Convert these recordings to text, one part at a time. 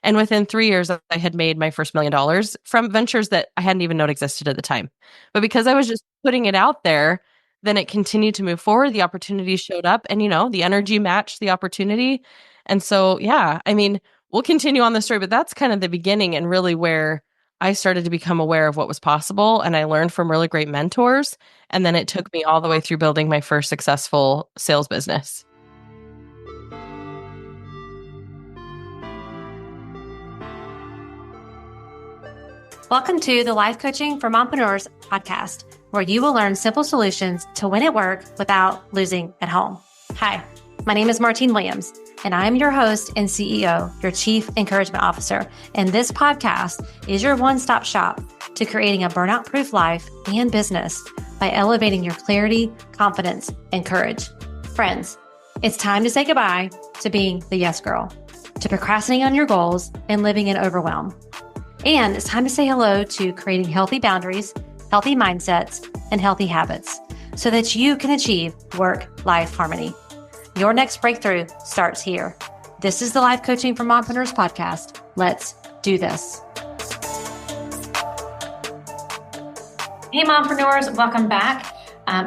And within 3 years, I had made my first $1 million from ventures that I hadn't even known existed at the time. But because I was just putting it out there, then it continued to move forward. The opportunity showed up and, the energy matched the opportunity. And so, yeah, I mean, we'll continue on the story, but that's kind of the beginning and really where I started to become aware of what was possible. And I learned from really great mentors. And then it took me all the way through building my first successful sales business. Welcome to the Life Coaching for Mompreneurs podcast, where you will learn simple solutions to win at work without losing at home. Hi, my name is Martine Williams, and I'm your host and CEO, your Chief Encouragement Officer. And this podcast is your one-stop shop to creating a burnout-proof life and business by elevating your clarity, confidence, and courage. Friends, it's time to say goodbye to being the yes girl, to procrastinating on your goals and living in overwhelm. And it's time to say hello to creating healthy boundaries, healthy mindsets, and healthy habits so that you can achieve work-life harmony. Your next breakthrough starts here. This is the Life Coaching for Mompreneurs podcast. Let's do this. Hey, mompreneurs, welcome back.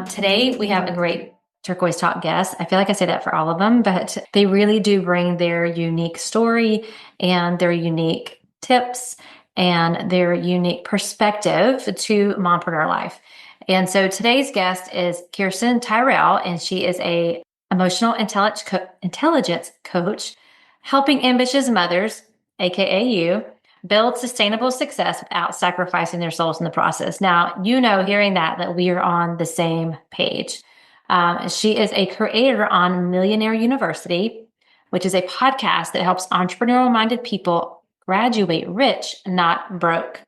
Today, we have a great Turquoise Talk guest. I feel like I say that for all of them, but they really do bring their unique story and their unique tips and their unique perspective to mompreneur life. And so today's guest is Kirsten Tyrrel, and she is a emotional intelligence coach, helping ambitious mothers, aka you, build sustainable success without sacrificing their souls in the process. Now, hearing that we are on the same page. She is a creator on Millionaire University, which is a podcast that helps entrepreneurial-minded people graduate rich, not broke.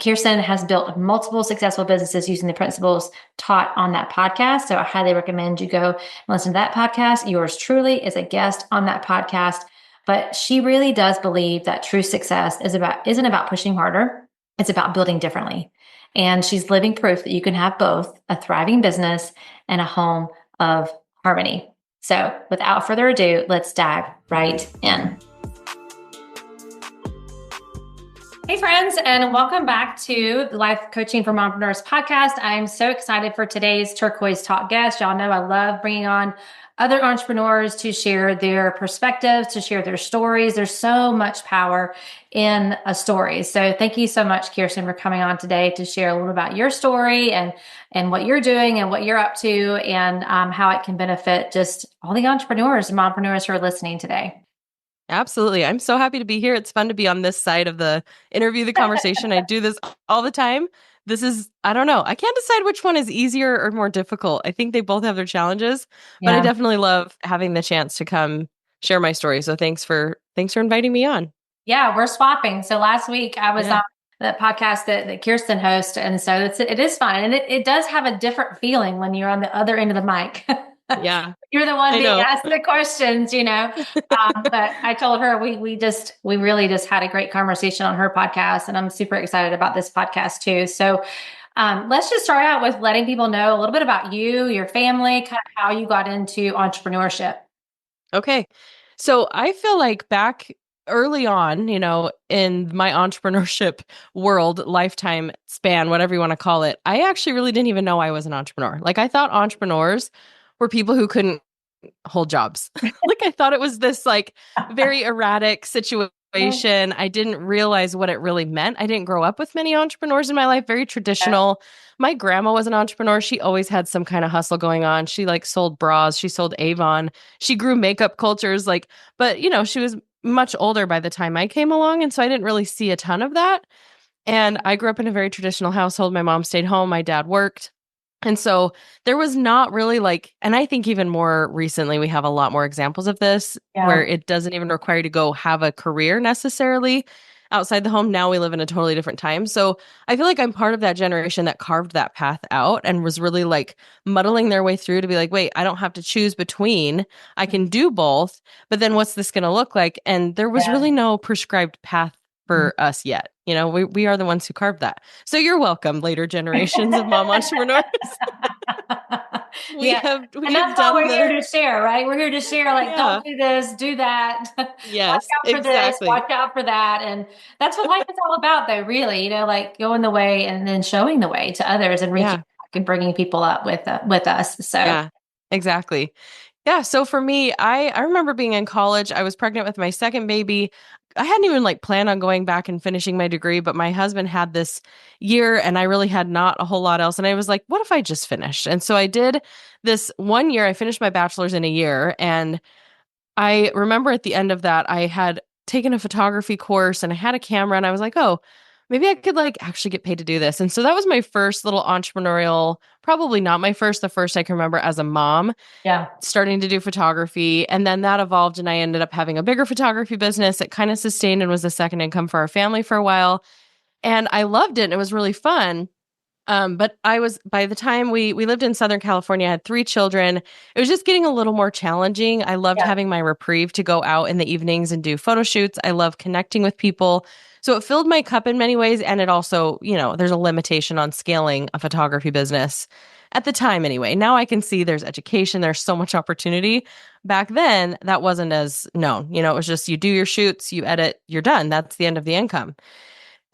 Kirsten has built multiple successful businesses using the principles taught on that podcast. So I highly recommend you go and listen to that podcast. Yours truly is a guest on that podcast. But she really does believe that true success isn't about pushing harder. It's about building differently. And she's living proof that you can have both a thriving business and a home of harmony. So without further ado, let's dive right in. Hey friends, and welcome back to the Life Coaching for Mompreneurs podcast. I'm so excited for today's Turquoise Talk guest. Y'all know I love bringing on other entrepreneurs to share their perspectives, to share their stories. There's so much power in a story. So thank you so much, Kirsten, for coming on today to share a little about your story and what you're doing and what you're up to and how it can benefit just all the entrepreneurs and mompreneurs who are listening today. Absolutely. I'm so happy to be here. It's fun to be on this side of the interview, the conversation. I do this all the time. This is, I don't know. I can't decide which one is easier or more difficult. I think they both have their challenges, but I definitely love having the chance to come share my story. So thanks for inviting me on. Yeah, we're swapping. So last week I was on that podcast that Kirsten hosts. And so it is fun. And it does have a different feeling when you're on the other end of the mic. Yeah. You're the one being asked the questions, but I told her we really just had a great conversation on her podcast, and I'm super excited about this podcast too. So let's just start out with letting people know a little bit about you, your family, kind of how you got into entrepreneurship. Okay. So I feel like back early on, in my entrepreneurship world, lifetime span, whatever you want to call it, I actually really didn't even know I was an entrepreneur. Like I thought entrepreneurs were people who couldn't hold jobs. Like I thought it was this very erratic situation. I didn't realize what it really meant. I didn't grow up with many entrepreneurs in my life, very traditional. My grandma was an entrepreneur. She always had some kind of hustle going on. She sold bras, she sold Avon, she grew makeup cultures, but she was much older by the time I came along. And so I didn't really see a ton of that. And I grew up in a very traditional household. My mom stayed home, my dad worked. And so there was not really and I think even more recently, we have a lot more examples of this where it doesn't even require you to go have a career necessarily outside the home. Now we live in a totally different time. So I feel like I'm part of that generation that carved that path out and was really muddling their way through to be wait, I don't have to choose between, I can do both, but then what's this going to look like? And there was really no prescribed path for us yet. We are the ones who carved that. So you're welcome, later generations of mom entrepreneurs. we Yeah. have And we that's have why done we're here the to share, right? We're here to share, like, don't yeah. do this, do that. Watch Yes, out for this, exactly. watch out for that. And that's what life is all about, though, really, like going the way and then showing the way to others and reaching Yeah. back and bringing people up with us. So, Yeah. Exactly. Yeah, so for me, I remember being in college. I was pregnant with my second baby. I hadn't even like planned on going back and finishing my degree, but my husband had this year and I really had not a whole lot else. And I was like, what if I just finished? And so I did this 1 year. I finished my bachelor's in a year. And I remember at the end of that, I had taken a photography course and I had a camera and I was like, oh, maybe I could like actually get paid to do this. And so that was my first little entrepreneurial, probably not my first, the first I can remember as a mom yeah. starting to do photography. And then that evolved and I ended up having a bigger photography business. It kind of sustained and was the second income for our family for a while. And I loved it and it was really fun. But I was by the time we lived in Southern California, I had 3 children. It was just getting a little more challenging. I loved Yeah. having my reprieve to go out in the evenings and do photo shoots. I love connecting with people. So it filled my cup in many ways. And it also, there's a limitation on scaling a photography business at the time anyway. Now I can see there's education, there's so much opportunity. Back then, that wasn't as known. It was just you do your shoots, you edit, you're done. That's the end of the income.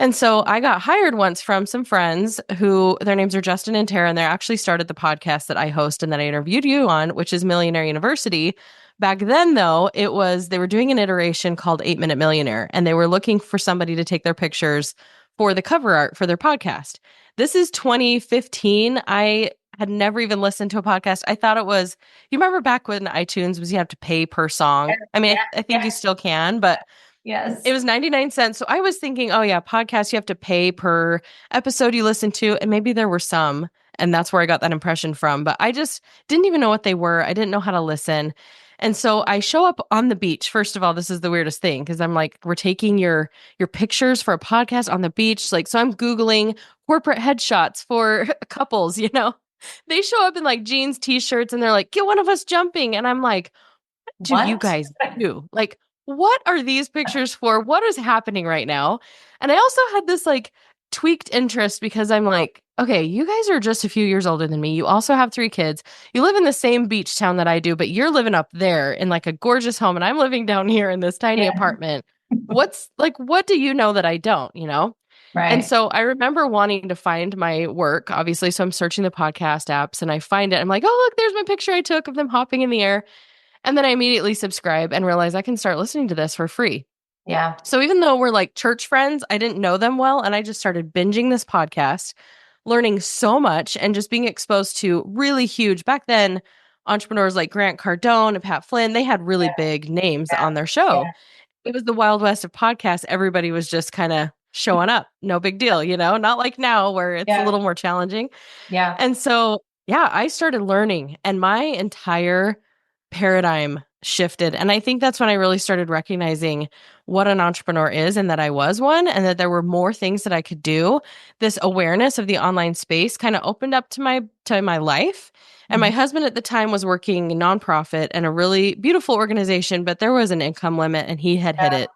And so I got hired once from some friends who their names are Justin and Tara, and they actually started the podcast that I host and that I interviewed you on, which is Millionaire University. Back then, though, they were doing an iteration called 8 Minute Millionaire, and they were looking for somebody to take their pictures for the cover art for their podcast. This is 2015. I had never even listened to a podcast. I thought it was, you remember back when iTunes was you have to pay per song? I mean, Yeah. I think Yeah. you still can, but Yes. it was 99 cents. So I was thinking, oh yeah, podcasts, you have to pay per episode you listen to. And maybe there were some, and that's where I got that impression from. But I just didn't even know what they were. I didn't know how to listen. And so I show up on the beach. First of all, this is the weirdest thing because I'm like, we're taking your pictures for a podcast on the beach. Like, so I'm Googling corporate headshots for couples. They show up in like jeans, t-shirts, and they're like, get one of us jumping. And I'm like, do you What? guys do? Like, what are these pictures for? What is happening right now? And I also had this like tweaked interest because I'm like, okay, you guys are just a few years older than me. You also have 3 kids. You live in the same beach town that I do, but you're living up there in like a gorgeous home, and I'm living down here in this tiny Yeah. apartment. What do you know that I don't? And Right. so I remember wanting to find my work, obviously. So I'm searching the podcast apps and I find it. I'm like, oh, look, there's my picture I took of them hopping in the air. And then I immediately subscribe and realize I can start listening to this for free. Yeah. So even though we're like church friends, I didn't know them well. And I just started binging this podcast, learning so much and just being exposed to really huge, back then, entrepreneurs like Grant Cardone and Pat Flynn, they had really big names Yeah. on their Yeah. show. It was the Wild West of podcasts. Everybody was just kind of showing up. No big deal, not like now where it's a Yeah. little more challenging. Yeah. And so, yeah, I started learning and my entire paradigm shifted. And I think that's when I really started recognizing what an entrepreneur is and that I was one and that there were more things that I could do. This awareness of the online space kind of opened up to my life. And my Mhm. husband at the time was working nonprofit and a really beautiful organization, but there was an income limit and he had hit Yeah. it.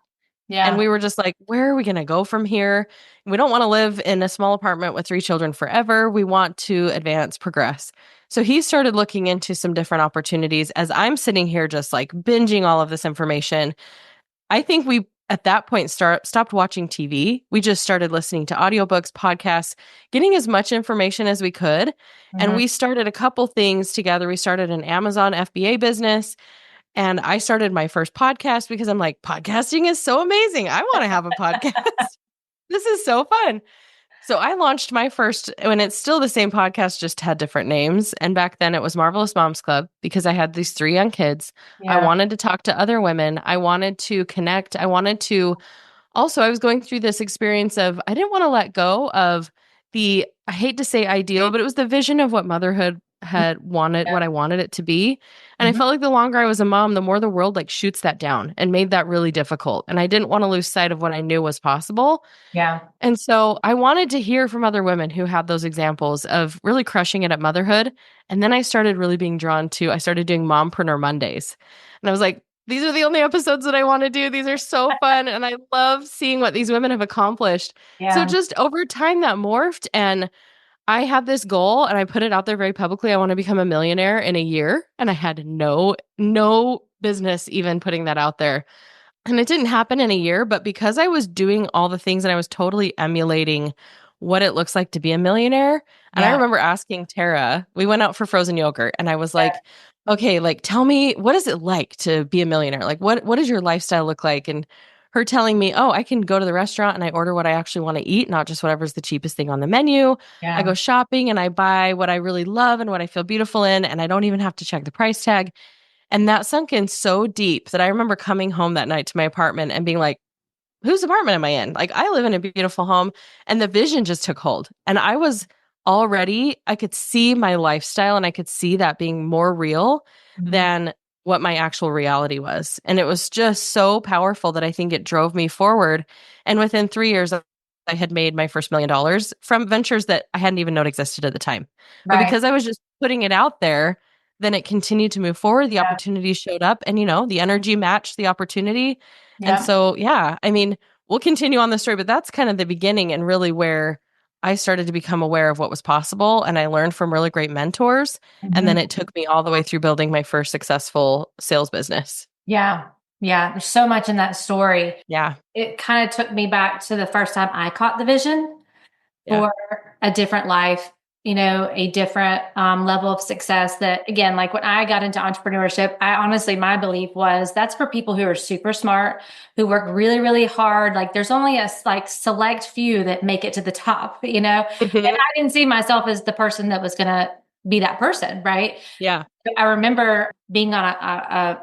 And Yeah. we were just like, where are we going to go from here? We don't want to live in a small apartment with 3 children forever. We want to advance, progress. So he started looking into some different opportunities as I'm sitting here just like binging all of this information. I think we at that point stopped watching TV. We just started listening to audiobooks, podcasts, getting as much information as we could. And Mhm. we started a couple things together. We started an Amazon FBA business. And I started my first podcast because I'm like, podcasting is so amazing. I want to have a podcast. This is so fun. So I launched my first, when it's still the same podcast, just had different names. And back then it was Marvelous Moms Club because I had these 3 young kids. I Yeah. wanted to talk to other women. I wanted to connect. I wanted to also, I was going through this experience of I didn't want to let go of I hate to say ideal, but it was the vision of what motherhood had wanted, Yeah. what I wanted it to be. And I Mhm. felt like the longer I was a mom, the more the world like shoots that down and made that really difficult. And I didn't want to lose sight of what I knew was possible. Yeah. And so I wanted to hear from other women who had those examples of really crushing it at motherhood. And then I started really being drawn to, I started doing Mompreneur Mondays. And I was like, these are the only episodes that I want to do. These are so fun. And I love seeing what these women have accomplished. So Yeah. just over time that morphed. And I had this goal and I put it out there very publicly. I want to become a millionaire in a year. And I had no business even putting that out there. And it didn't happen in a year, but because I was doing all the things and I was totally emulating what it looks like to be a millionaire. And I Yeah. remember asking Tara, we went out for frozen yogurt and I was like, okay, like tell me what is it like to be a millionaire? Like what does your lifestyle look like? And her telling me, "Oh, I can go to the restaurant and I order what I actually want to eat, not just whatever's the cheapest thing on the menu. I Yeah. go shopping and I buy what I really love and what I feel beautiful in and I don't even have to check the price tag." And that sunk in so deep that I remember coming home that night to my apartment and being like, whose apartment am I in? Like, I live in a beautiful home. And the vision just took hold. And I was already, I could see my lifestyle and I could see that being more real Mhm. than what my actual reality was. And it was just so powerful that I think it drove me forward. And within 3 years, I had made my first $1 million from ventures that I hadn't even known existed at the time. But Right. because I was just putting it out there, then it continued to move forward. The Yeah. opportunities showed up and, the energy matched the opportunity. And Yeah. so, yeah, I mean, we'll continue on the story, but that's kind of the beginning and really where I started to become aware of what was possible. And I learned from really great mentors. And then Mhm. it took me all the way through building my first successful sales business. Yeah. Yeah. There's so much in that story. Yeah. It kind of took me back to the first time I caught the vision Yeah. for a different life, a different level of success. That again, like when I got into entrepreneurship, I honestly, my belief was that's for people who are super smart, who work really, really hard. Like there's only a like select few that make it to the top, and Mhm. I didn't see myself as the person that was going to be that person. Right. Yeah. I remember being on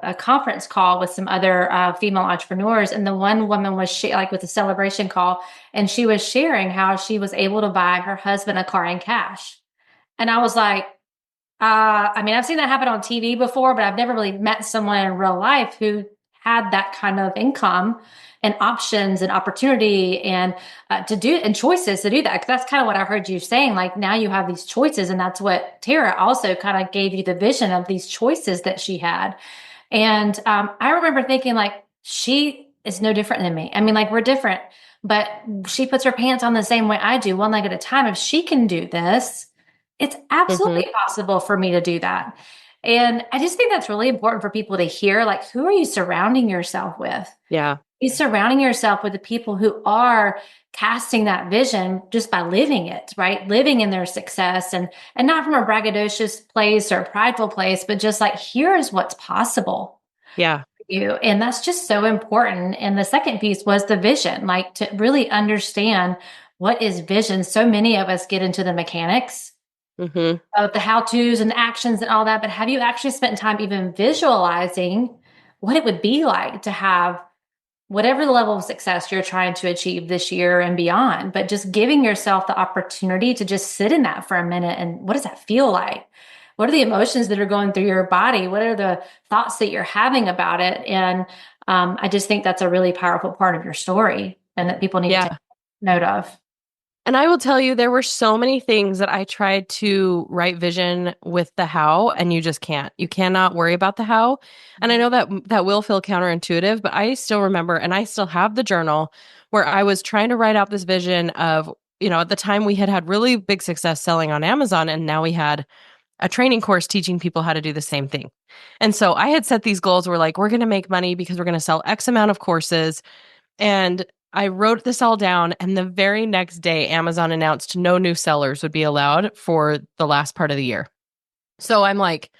a conference call with some other female entrepreneurs, and the one woman was like with a celebration call, and she was sharing how she was able to buy her husband a car in cash. And I was like, I mean, I've seen that happen on TV before, but I've never really met someone in real life who had that kind of income and options and opportunity and to do and choices to do that. 'Cause that's kind of what I heard you saying. Like now you have these choices, and that's what Tara also kind of gave you the vision of these choices that she had. And I remember thinking, like, she is no different than me. I mean, like, we're different, but she puts her pants on the same way I do, one leg at a time. If she can do this, it's Mhm. absolutely possible for me to do that. And I just think that's really important for people to hear. Like, who are you surrounding yourself with? Yeah. You surrounding yourself with the people who are casting that vision just by living it, right? Living in their success and not from a braggadocious place or a prideful place, but just like, here is what's possible Yeah. for you. And that's just so important. And the second piece was the vision, like to really understand what is vision. So many of us get into the mechanics Mhm. of the how-tos and the actions and all that, but have you actually spent time even visualizing what it would be like to have whatever the level of success you're trying to achieve this year and beyond, but just giving yourself the opportunity to just sit in that for a minute. And what does that feel like? What are the emotions that are going through your body? What are the thoughts that you're having about it? And I just think that's a really powerful part of your story and that people need to take Yeah. note of. And I will tell you, there were so many things that I tried to write vision with the how, and you just can't. You cannot worry about the how. And I know that that will feel counterintuitive, but I still remember, and I still have the journal where I was trying to write out this vision of, at the time we had really big success selling on Amazon, and now we had a training course teaching people how to do the same thing. And so I had set these goals where like, we're going to make money because we're going to sell X amount of courses. And I wrote this all down. And the very next day, Amazon announced no new sellers would be allowed for the last part of the year. So I'm like,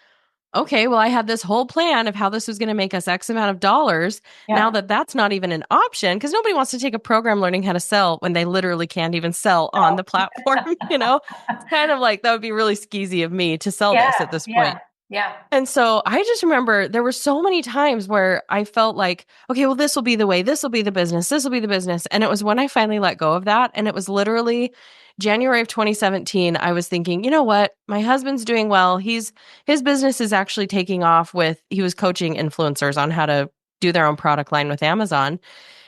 okay, well, I had this whole plan of how this was going to make us X amount of dollars. Now Yeah. that that's not even an option, because nobody wants to take a program learning how to sell when they literally can't even sell on No. the platform. It's kind of like that would be really skeezy of me to sell Yeah. this at this Yeah. point. Yeah. And so I just remember there were so many times where I felt like, okay, well, this will be the way, this will be the business, this will be the business. And it was when I finally let go of that. And it was literally January of 2017. I was thinking, you know what? My husband's doing well. His business is actually taking off he was coaching influencers on how to do their own product line with Amazon.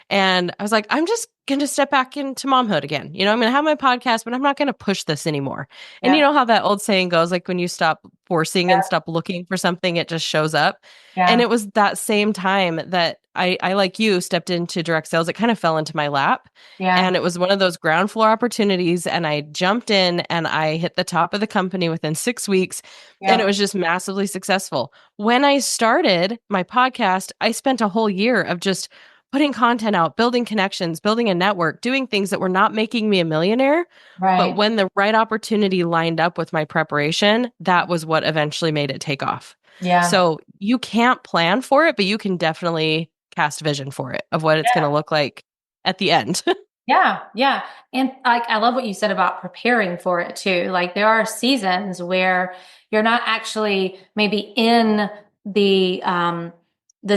And I was like, I'm just going to step back into momhood again. I'm going to have my podcast, but I'm not going to push this anymore. And you Yeah. know how that old saying goes, like when you stop forcing and stop looking for something, it just shows up. And Yeah. it was that same time that I like you, stepped into direct sales. It kind of fell into my lap. Yeah. And it was one of those ground floor opportunities. And I jumped in and I hit the top of the company within 6 weeks. And it Yeah. was just massively successful. When I started my podcast, I spent a whole year of just putting content out, building connections, building a network, doing things that were not making me a millionaire. But Right. when the right opportunity lined up with my preparation, that was what eventually made it take off. Yeah. So you can't plan for it, but you can definitely cast vision for it of what it's going to look like at the end. Yeah, yeah. And like I love what you said about preparing for it too. Like there are seasons where you're not actually maybe in the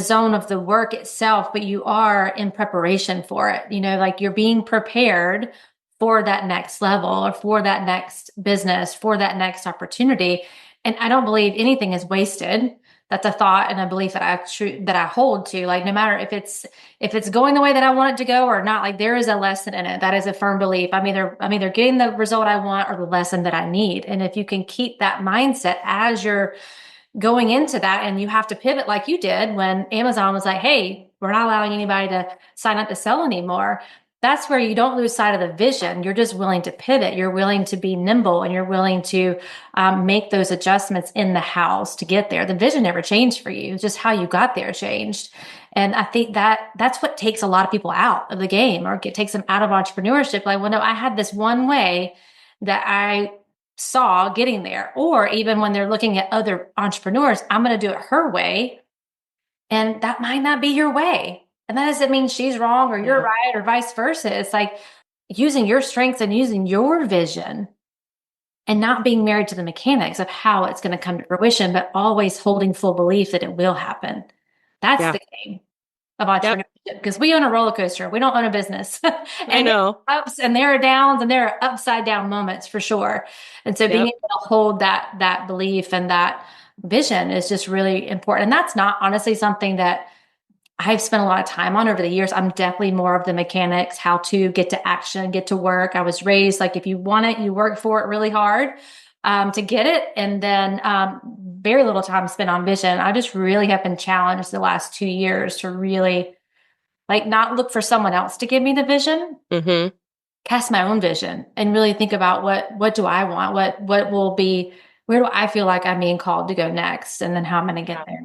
zone of the work itself, but you are in preparation for it. Like you're being prepared for that next level or for that next business, for that next opportunity. And I don't believe anything is wasted. That's a thought and a belief that I hold to. Like no matter if it's going the way that I want it to go or not, like there is a lesson in it. That is a firm belief. I'm either getting the result I want or the lesson that I need. And if you can keep that mindset as you're going into that, and you have to pivot like you did when Amazon was like, hey, we're not allowing anybody to sign up to sell anymore. That's where you don't lose sight of the vision. You're just willing to pivot. You're willing to be nimble and you're willing to make those adjustments in the house to get there. The vision never changed for you. It's just how you got there changed. And I think that's what takes a lot of people out of the game, or it takes them out of entrepreneurship. Like, well, no, I had this one way that I saw getting there. Or even when they're looking at other entrepreneurs, I'm going to do it her way. And that might not be your way. And that doesn't mean she's wrong or you're Yeah. right or vice versa. It's like using your strengths and using your vision and not being married to the mechanics of how it's going to come to fruition, but always holding full belief that it will happen. That's Yeah. the game of Yep. entrepreneurship, because we own a roller coaster. We don't own a business. I And there know. are ups and there are downs and there are upside down moments for sure. And so being Yep. able to hold that belief and that vision is just really important. And that's not honestly something that I've spent a lot of time on over the years. I'm definitely more of the mechanics, how to get to action, get to work. I was raised like if you want it, you work for it really hard to get it. And then very little time spent on vision. I just really have been challenged the last 2 years to really like not look for someone else to give me the vision, Hmm. cast my own vision and really think about what do I want? What will be, where do I feel like I'm being called to go next? And then how I'm going to get there.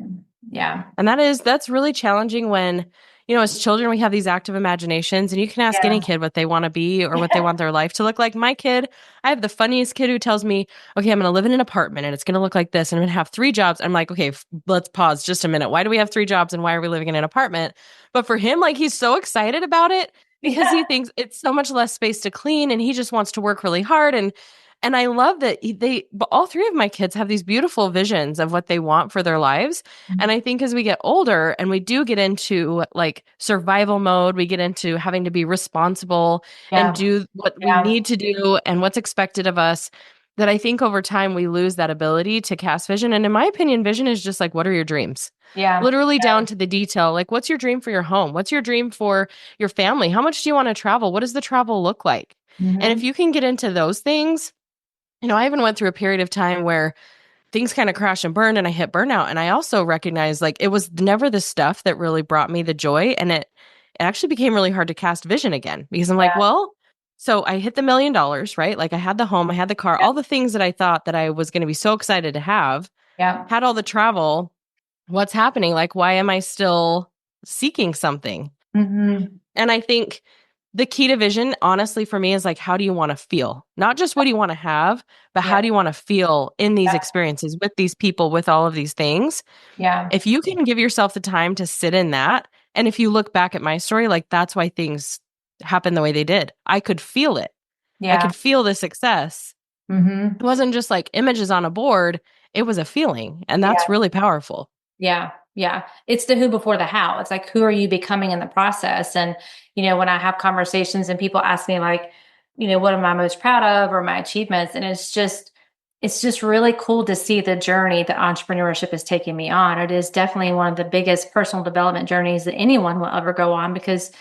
Yeah. And that's really challenging when, as children, we have these active imaginations, and you can ask any Yeah. kid what they want to be or what they want their life to look like. My kid, I have the funniest kid who tells me, okay, I'm going to live in an apartment and it's going to look like this and I'm going to have 3 jobs. I'm like, okay, let's pause just a minute. Why do we have 3 jobs and why are we living in an apartment? But for him, like he's so excited about it because Yeah. he thinks it's so much less space to clean and he just wants to work really hard. And I love that but all 3 of my kids have these beautiful visions of what they want for their lives. And I think as we get older and we do get into like survival mode, we get into having to be responsible and Yeah. do what we Yeah. need to do and what's expected of us, that I think over time we lose that ability to cast vision. And in my opinion, vision is just like, what are your dreams? Yeah. Literally down to the detail. Like, what's your dream for your home? What's your dream for your family? How much do you want to travel? What does the travel look like? And if Hmm. you can get into those things, I even went through a period of time where things kind of crashed and burned and I hit burnout. And I also recognized like it was never the stuff that really brought me the joy. And it actually became really hard to cast vision again because I'm like, Yeah. well, so I hit the $1 million, right? Like I had the home, I had the car, all the things that I thought that I was going to be so excited to have, Yeah. had all the travel. What's happening? Like, why am I still seeking something? Hmm. And I think the key to vision, honestly, for me is like, how do you want to feel? Not just what do you want to have, but how Yeah. do you want to feel in these Yeah. experiences with these people, with all of these things? Yeah. If you can give yourself the time to sit in that, and if you look back at my story, like that's why things happened the way they did. I could feel it. I Yeah. could feel the success. Hmm. It wasn't just like images on a board, it was a feeling. And that's Yeah. really powerful. Yeah. Yeah. It's the who before the how. It's like, who are you becoming in the process? And, when I have conversations and people ask me like, what am I most proud of or my achievements? And it's just really cool to see the journey that entrepreneurship is taking me on. It is definitely one of the biggest personal development journeys that anyone will ever go on because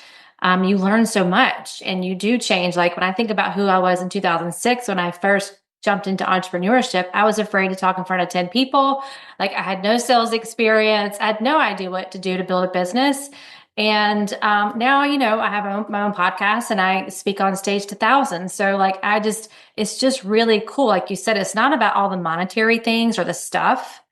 you learn so much and you do change. Like when I think about who I was in 2006, when I first jumped into entrepreneurship, I was afraid to talk in front of 10 people. Like I had no sales experience. I had no idea what to do to build a business. And now, I have my own podcast and I speak on stage to thousands. So like, it's just really cool. Like you said, it's not about all the monetary things or the stuff.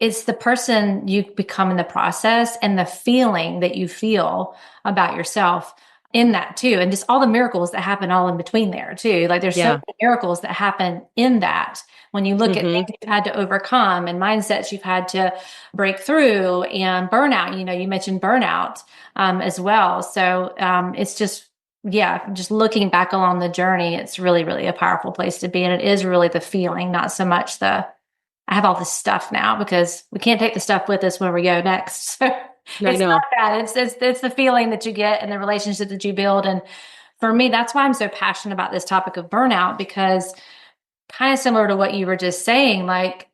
It's the person you become in the process and the feeling that you feel about yourself in that too. And just all the miracles that happen all in between there too. Like there's so Yeah. many miracles that happen in that when you look at Hmm. things you've had to overcome and mindsets you've had to break through and burnout. You mentioned burnout as well. So it's just, yeah, just looking back along the journey, it's really, really a powerful place to be. And it is really the feeling, not so much I have all this stuff now because we can't take the stuff with us when we go next. So I it's not know. that. It's the feeling that you get and the relationship that you build. And for me, that's why I'm so passionate about this topic of burnout, because kind of similar to what you were just saying, like,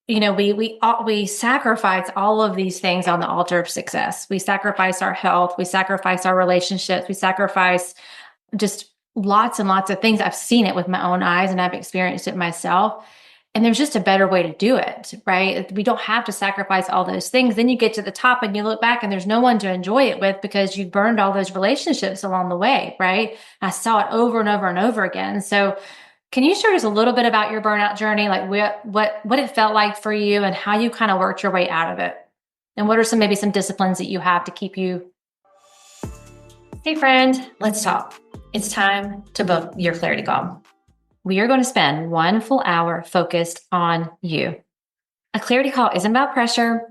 we sacrifice all of these things on the altar of success. We sacrifice our health, we sacrifice our relationships, we sacrifice just lots and lots of things. I've seen it with my own eyes and I've experienced it myself. And there's just a better way to do it, right? We don't have to sacrifice all those things. Then you get to the top and you look back and there's no one to enjoy it with because you've burned all those relationships along the way, right? I saw it over and over and over again. So can you share just a little bit about your burnout journey, like what it felt like for you and how you kind of worked your way out of it? And what are maybe some disciplines that you have to keep you? Hey friend, let's talk. It's time to book your clarity call. We are going to spend 1 full hour focused on you. A clarity call isn't about pressure.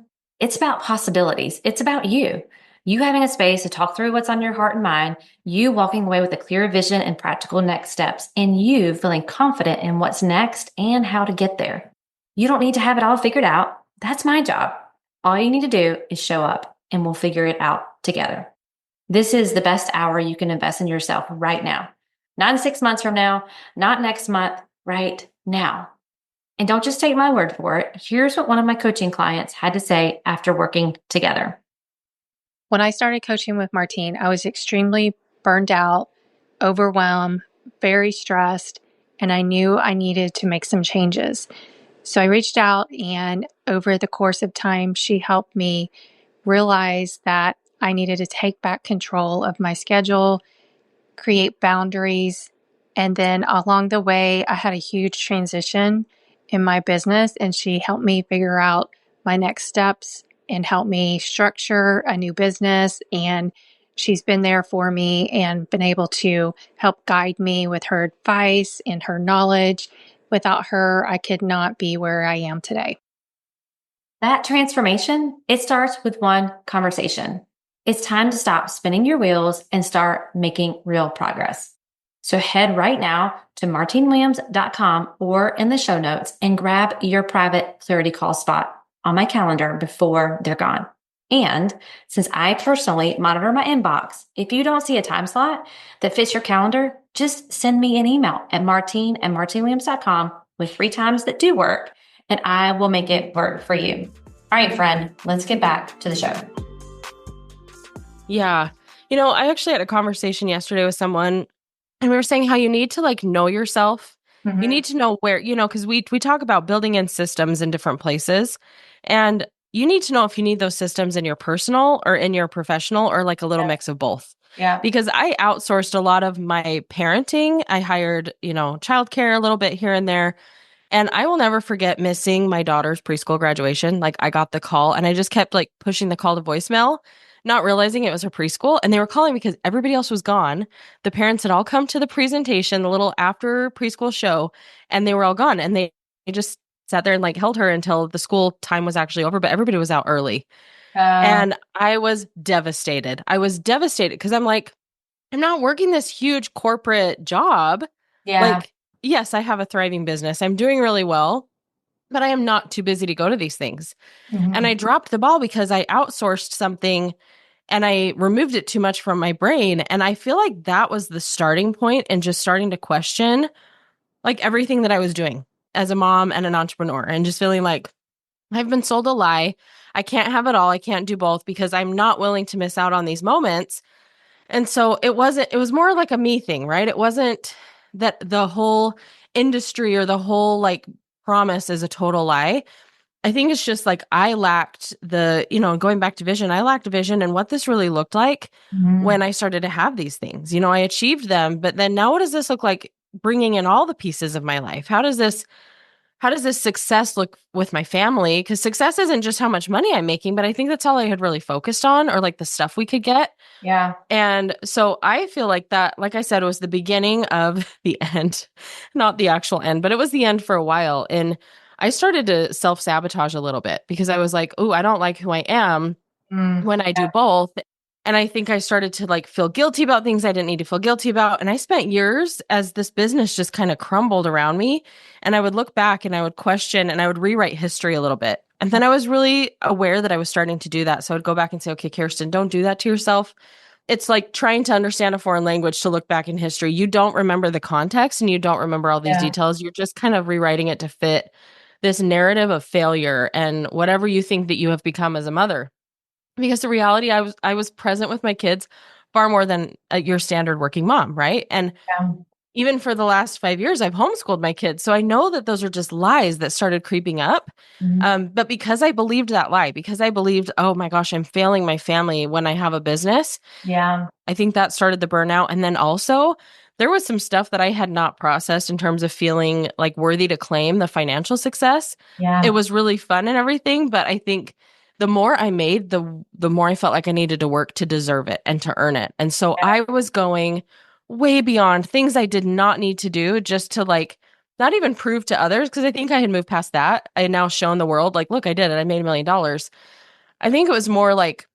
It's about possibilities. It's about you. You having a space to talk through what's on your heart and mind, you walking away with a clear vision and practical next steps, and you feeling confident in what's next and how to get there. You don't need to have it all figured out. That's my job. All you need to do is show up and we'll figure it out together. This is the best hour you can invest in yourself right now. Not in 6 months from now, not next month, right now. And don't just take my word for it. Here's what one of my coaching clients had to say after working together. When I started coaching with Martine, I was extremely burned out, overwhelmed, very stressed, and I knew I needed to make some changes. So I reached out, and over the course of time, she helped me realize that I needed to take back control of my schedule, create boundaries. And then along the way, I had a huge transition in my business, and she helped me figure out my next steps and help me structure a new business. And she's been there for me and been able to help guide me with her advice and her knowledge. Without her, I could not be where I am today. That transformation, it starts with one conversation. It's time to stop spinning your wheels and start making real progress. So head right now to martinewilliams.com or in the show notes and grab your private clarity call spot on my calendar before they're gone. And since I personally monitor my inbox, if you don't see a time slot that fits your calendar, just send me an email at martinewilliams.com with free times that do work, and I will make it work for you. All right, friend, let's get back to the show. Yeah. I actually had a conversation yesterday with someone, and we were saying how you need to know yourself. Mm-hmm. You need to know where, because we talk about building in systems in different places, and you need to know if you need those systems in your personal or in your professional or a little mix of both. Yeah. Because I outsourced a lot of my parenting. I hired, childcare a little bit here and there. And I will never forget missing my daughter's preschool graduation. I got the call and I just kept pushing the call to voicemail, not realizing it was her preschool. And they were calling because everybody else was gone. The parents had all come to the presentation, the little after preschool show, and they were all gone. And they just sat there and held her until the school time was actually over, but everybody was out early. And I was devastated. I was devastated because I'm I'm not working this huge corporate job. Yeah. Yes, I have a thriving business. I'm doing really well, but I am not too busy to go to these things. Mm-hmm. And I dropped the ball because I outsourced something and I removed it too much from my brain. And I feel like that was the starting point and just starting to question everything that I was doing as a mom and an entrepreneur, and just feeling like I've been sold a lie. I can't have it all. I can't do both because I'm not willing to miss out on these moments. And so it was more like a me thing, right? It wasn't that the whole industry or the whole like promise is a total lie. I think it's just like I lacked going back to vision, I lacked vision and what this really looked like Mhm. when I started to have these things. I achieved them, but then now what does this look like bringing in all the pieces of my life? How does this success look with my family? Because success isn't just how much money I'm making, but I think that's all I had really focused on, or like the stuff we could get. Yeah. And so I feel like that, like I said, was the beginning of the end, not the actual end, but it was the end for a while. And I started to self sabotage a little bit because I was like, oh, I don't like who I am Mm. when I do both. And I think I started to like feel guilty about things I didn't need to feel guilty about. And I spent years as this business just kind of crumbled around me. And I would look back and I would question and I would rewrite history a little bit. And then I was really aware that I was starting to do that. So I'd go back and say, okay, Kirsten, don't do that to yourself. It's like trying to understand a foreign language to look back in history. You don't remember the context and you don't remember all these Yeah. details. You're just kind of rewriting it to fit this narrative of failure and whatever you think that you have become as a mother. Because the reality, I was present with my kids far more than your standard working mom, right? And Yeah. even for the last 5 years, I've homeschooled my kids. So I know that those are just lies that started creeping up. Mhm. But because I believed that lie, because I believed, oh my gosh, I'm failing my family when I have a business, Yeah. I think that started the burnout. And then also, there was some stuff that I had not processed in terms of feeling like worthy to claim the financial success. It Yeah. was really fun and everything, but I think the more I made, the more I felt like I needed to work to deserve it and to earn it. And so I was going way beyond things I did not need to do just to like not even prove to others because I think I had moved past that. I had now shown the world like, look, I did it. I made $1 million. I think it was more like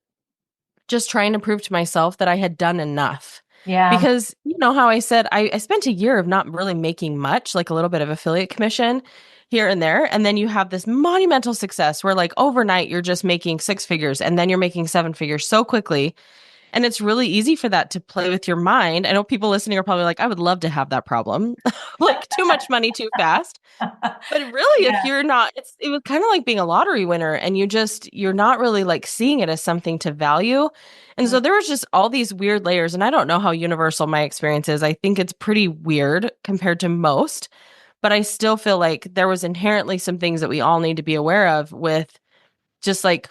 just trying to prove to myself that I had done enough. Yeah. Because you know how I said I spent a year of not really making much, like a little bit of affiliate commission here and there. And then you have this monumental success where like overnight you're just making 6 figures and then you're making 7 figures so quickly. And it's really easy for that to play with your mind. I know people listening are probably like, I would love to have that problem. Like too much money too fast. But really, if Yeah. you're not, it was kind of like being a lottery winner and you're not really like seeing it as something to value. And so there was just all these weird layers. And I don't know how universal my experience is. I think it's pretty weird compared to most, but I still feel like there was inherently some things that we all need to be aware of with just like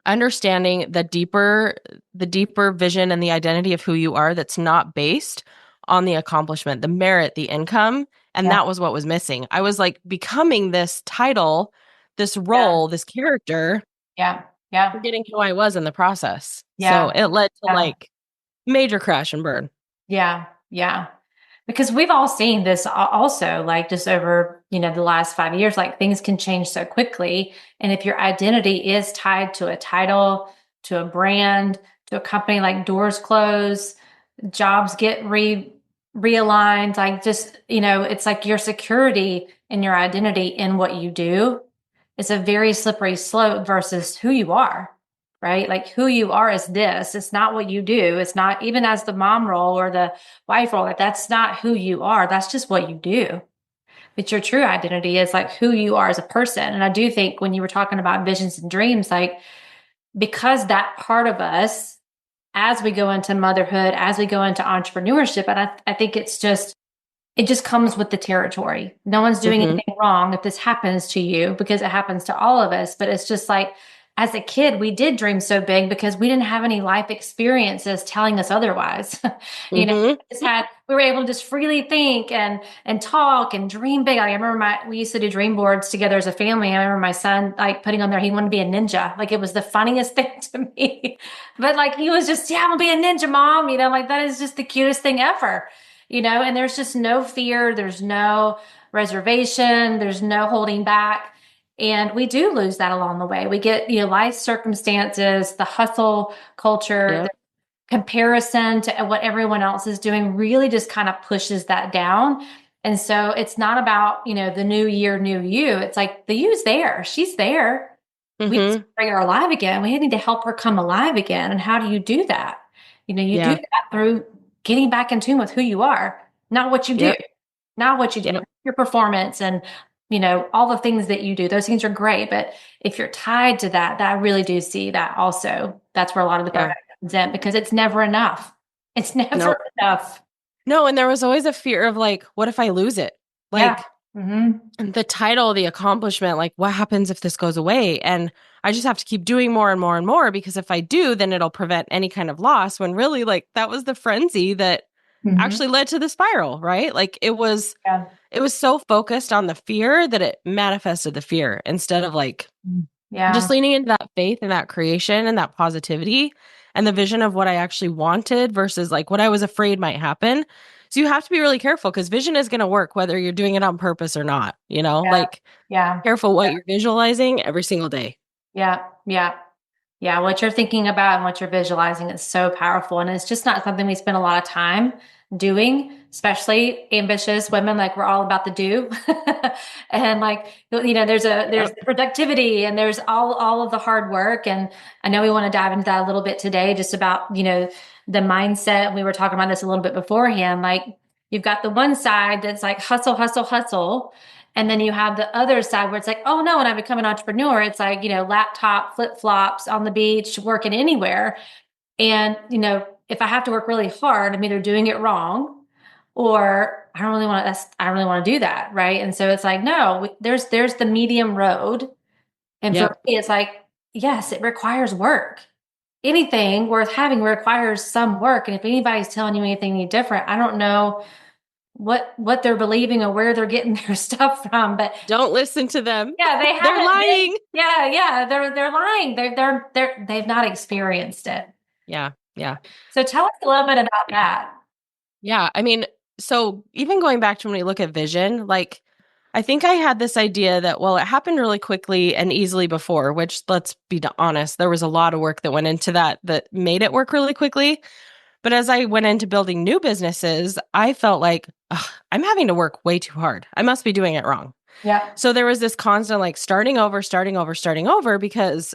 understanding the deeper vision and the identity of who you are that's not based on the accomplishment, the merit, the income. And Yeah. that was what was missing. I was like becoming this title, this Yeah. role, this character, Yeah. Yeah. forgetting who I was in the process. So Yeah. it led to Yeah. like major crash and burn. Yeah. Yeah. Because we've all seen this also, like just over, the last 5 years, like things can change so quickly. And if your identity is tied to a title, to a brand, to a company, like doors close, jobs get realigned, like just, it's like your security and your identity in what you do is a very slippery slope versus who you are, right? Like who you are is this. It's not what you do. It's not even as the mom role or the wife role. Like that's not who you are. That's just what you do. But your true identity is like who you are as a person. And I do think when you were talking about visions and dreams, like because that part of us, as we go into motherhood, as we go into entrepreneurship, and I think it just comes with the territory. No one's doing Hmm. anything wrong if this happens to you because it happens to all of us. But it's just like, as a kid, we did dream so big because we didn't have any life experiences telling us otherwise. Hmm. We were able to just freely think and talk and dream big. Like, I remember we used to do dream boards together as a family. I remember my son like putting on there, he wanted to be a ninja. Like it was the funniest thing to me. But like he was just, yeah, I'm gonna be a ninja, mom. Like that is just the cutest thing ever. And there's just no fear, there's no reservation, there's no holding back. And we do lose that along the way. We get, life circumstances, the hustle culture, the Yep. comparison to what everyone else is doing really just kind of pushes that down. And so it's not about, the new year, new you. It's like the you's there. She's there. We need to Hmm. bring her alive again. We need to help her come alive again. And how do you do that? You do Yeah. that through getting back in tune with who you are, not what you do, Yep. not what you do, Yep. your performance and, all the things that you do. Those things are great. But if you're tied to that, I really do see that also. That's where a lot of the Yeah. burnout comes in because it's never enough. It's never Nope. enough. No, and there was always a fear of like, what if I lose it? Yeah. Like Mm-hmm. the title, the accomplishment, like what happens if this goes away? And I just have to keep doing more and more and more because if I do, then it'll prevent any kind of loss when really like that was the frenzy that Mm-hmm. actually led to the spiral, right? Like Yeah. it was so focused on the fear that it manifested the fear instead of like just Yeah. leaning into that faith and that creation and that positivity and the vision of what I actually wanted versus like what I was afraid might happen. So you have to be really careful because vision is going to work whether you're doing it on purpose or not, Yeah. like Yeah. careful what you're visualizing every single day. Yeah. Yeah. Yeah, what you're thinking about and what you're visualizing is so powerful. And it's just not something we spend a lot of time doing, especially ambitious women. Like we're all about the do. And like, there's Yep. the productivity and there's all of the hard work. And I know we want to dive into that a little bit today, just about, the mindset. We were talking about this a little bit beforehand. Like you've got the one side that's like hustle, hustle, hustle. And then you have the other side where it's like, oh no, when I become an entrepreneur, it's like, laptop, flip flops on the beach, working anywhere. And, if I have to work really hard, I'm either doing it wrong or I don't really want to do that. Right. And so it's like, no, there's the medium road. And for Yep. me, it's like, yes, it requires work. Anything worth having requires some work. And if anybody's telling you anything any different, I don't know what they're believing or where they're getting their stuff from. But Don't listen to them. yeah, they They're haven't been. lying. Yeah, they're lying. They've not experienced it. Yeah. Yeah. So tell us a little bit about that. Yeah. I mean, so even going back to when we look at vision, like I think I had this idea that, well, it happened really quickly and easily before, which let's be honest, there was a lot of work that went into that made it work really quickly. But as I went into building new businesses, I felt like "Ugh, I'm having to work way too hard. I must be doing it wrong." Yeah, So there was this constant like starting over, starting over, starting over because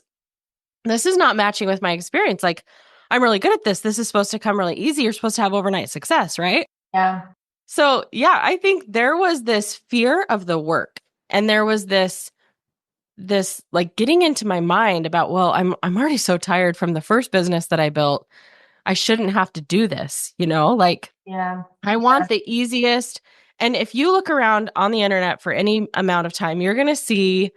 this is not matching with my experience. Like, I'm really good at this. This is supposed to come really easy. You're supposed to have overnight success, right? yeah, So, yeah, I think there was this fear of the work and there was this like getting into my mind about, well, I'm already so tired from the first business that I built. I shouldn't have to do this, like yeah, I want the easiest. And if you look around on the internet for any amount of time, you're going to see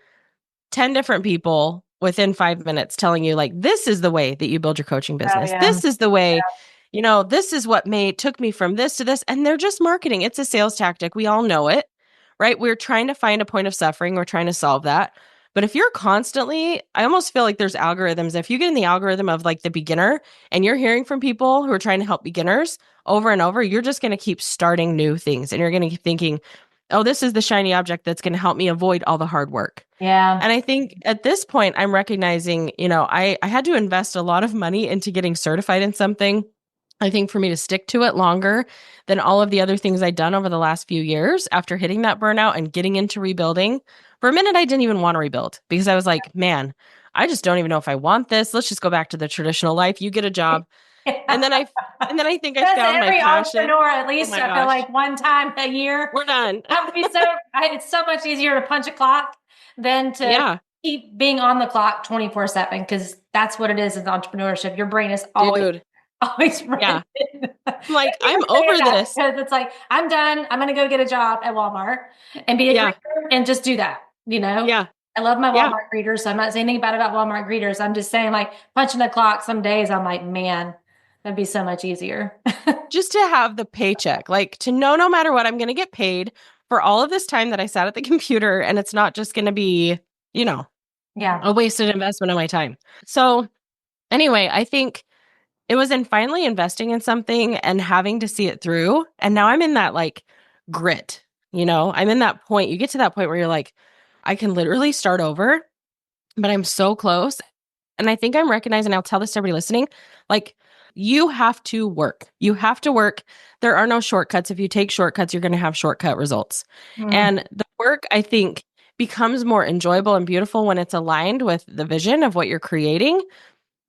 10 different people within 5 minutes telling you, like, this is the way that you build your coaching oh business. yeah, This is the way, this is what took me from this to this. And they're just marketing. It's a sales tactic. We all know it, right? We're trying to find a point of suffering. We're trying to solve that. But if you're constantly, I almost feel like there's algorithms. If you get in the algorithm of like the beginner and you're hearing from people who are trying to help beginners over and over, you're just going to keep starting new things and you're going to keep thinking, oh, this is the shiny object that's going to help me avoid all the hard work. yeah, And I think at this point, I'm recognizing, I had to invest a lot of money into getting certified in something. I think for me to stick to it longer than all of the other things I'd done over the last few years after hitting that burnout and getting into rebuilding. For a minute, I didn't even want to rebuild because I was like, man, I just don't even know if I want this. Let's just go back to the traditional life. You get a job. And then I and then I think I That's found my every passion. entrepreneur, at Oh least my I feel gosh. like one time a year. We're done. That would be it's so much easier to punch a clock than to Yeah, keep being on the clock 24/7, because that's what it is in entrepreneurship. Your brain is always dude. always running. Yeah. I'm like, I'm You're saying over that this. because it's like, I'm done. I'm going to go get a job at Walmart and be a Yeah. greeter and just do that. Yeah. I love my Yeah. Walmart greeters. So I'm not saying anything bad about Walmart greeters. I'm just saying, like, punching the clock some days, I'm like, man, that'd be so much easier. Just to have the paycheck, like to know no matter what, I'm going to get paid for all of this time that I sat at the computer. And it's not just going to be, Yeah. a wasted investment of my time. So anyway, I think it was in finally investing in something and having to see it through. And now I'm in that like grit, I'm in that point. You get to that point where you're like, I can literally start over, but I'm so close. And I think I'm recognizing, I'll tell this to everybody listening, like you have to work. You have to work. There are no shortcuts. If you take shortcuts, you're going to have shortcut results. Mm. And the work, I think, becomes more enjoyable and beautiful when it's aligned with the vision of what you're creating.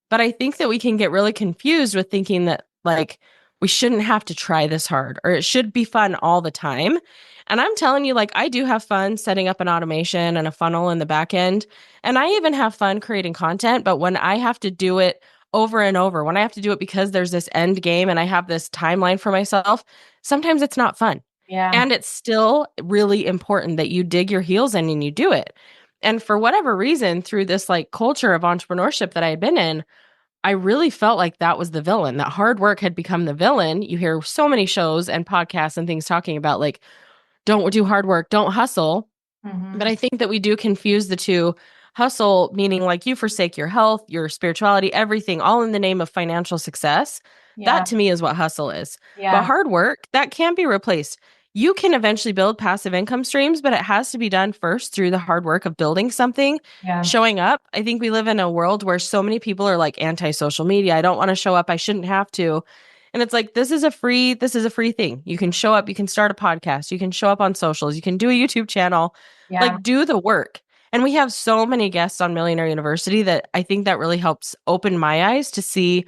But I think that we can get really confused with thinking that like we shouldn't have to try this hard or it should be fun all the time. And I'm telling you, like, I do have fun setting up an automation and a funnel in the back end. And I even have fun creating content. But when I have to do it over and over, when I have to do it because there's this end game and I have this timeline for myself, sometimes it's not fun. Yeah. And it's still really important that you dig your heels in and you do it. And for whatever reason, through this like culture of entrepreneurship that I had been in, I really felt like that was the villain, that hard work had become the villain. You hear so many shows and podcasts and things talking about like, don't do hard work, don't hustle. But Mm-hmm. I think that we do confuse the two. Hustle, meaning like you forsake your health, your spirituality, everything, all in the name of financial success. Yeah. That to me is what hustle is. But Yeah. hard work, that can be replaced. You can eventually build passive income streams, but it has to be done first through the hard work of building something, Yeah. showing up. I think we live in a world where so many people are like anti-social media. I don't want to show up. I shouldn't have to. And it's like this is a free thing. You can show up, you can start a podcast, you can show up on socials, you can do a YouTube channel, Yeah. like do the work. And we have so many guests on Millionaire University that I think that really helps open my eyes to see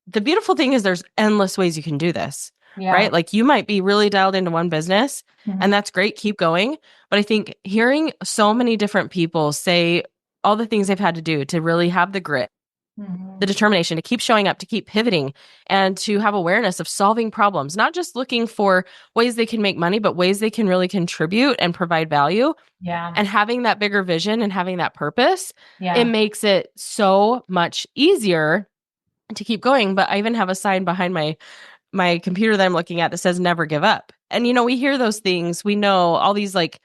the beautiful thing is there's endless ways you can do this, Yeah. right? Like you might be really dialed into one business Mhm. and that's great, keep going. But I think hearing so many different people say all the things they've had to do to really have the grit, the Mhm. determination to keep showing up, to keep pivoting, and to have awareness of solving problems, not just looking for ways they can make money, but ways they can really contribute and provide value. Yeah. And having that bigger vision and having that purpose, it Yeah. makes it so much easier to keep going. But I even have a sign behind my computer that I'm looking at that says never give up. And we hear those things. We know all these like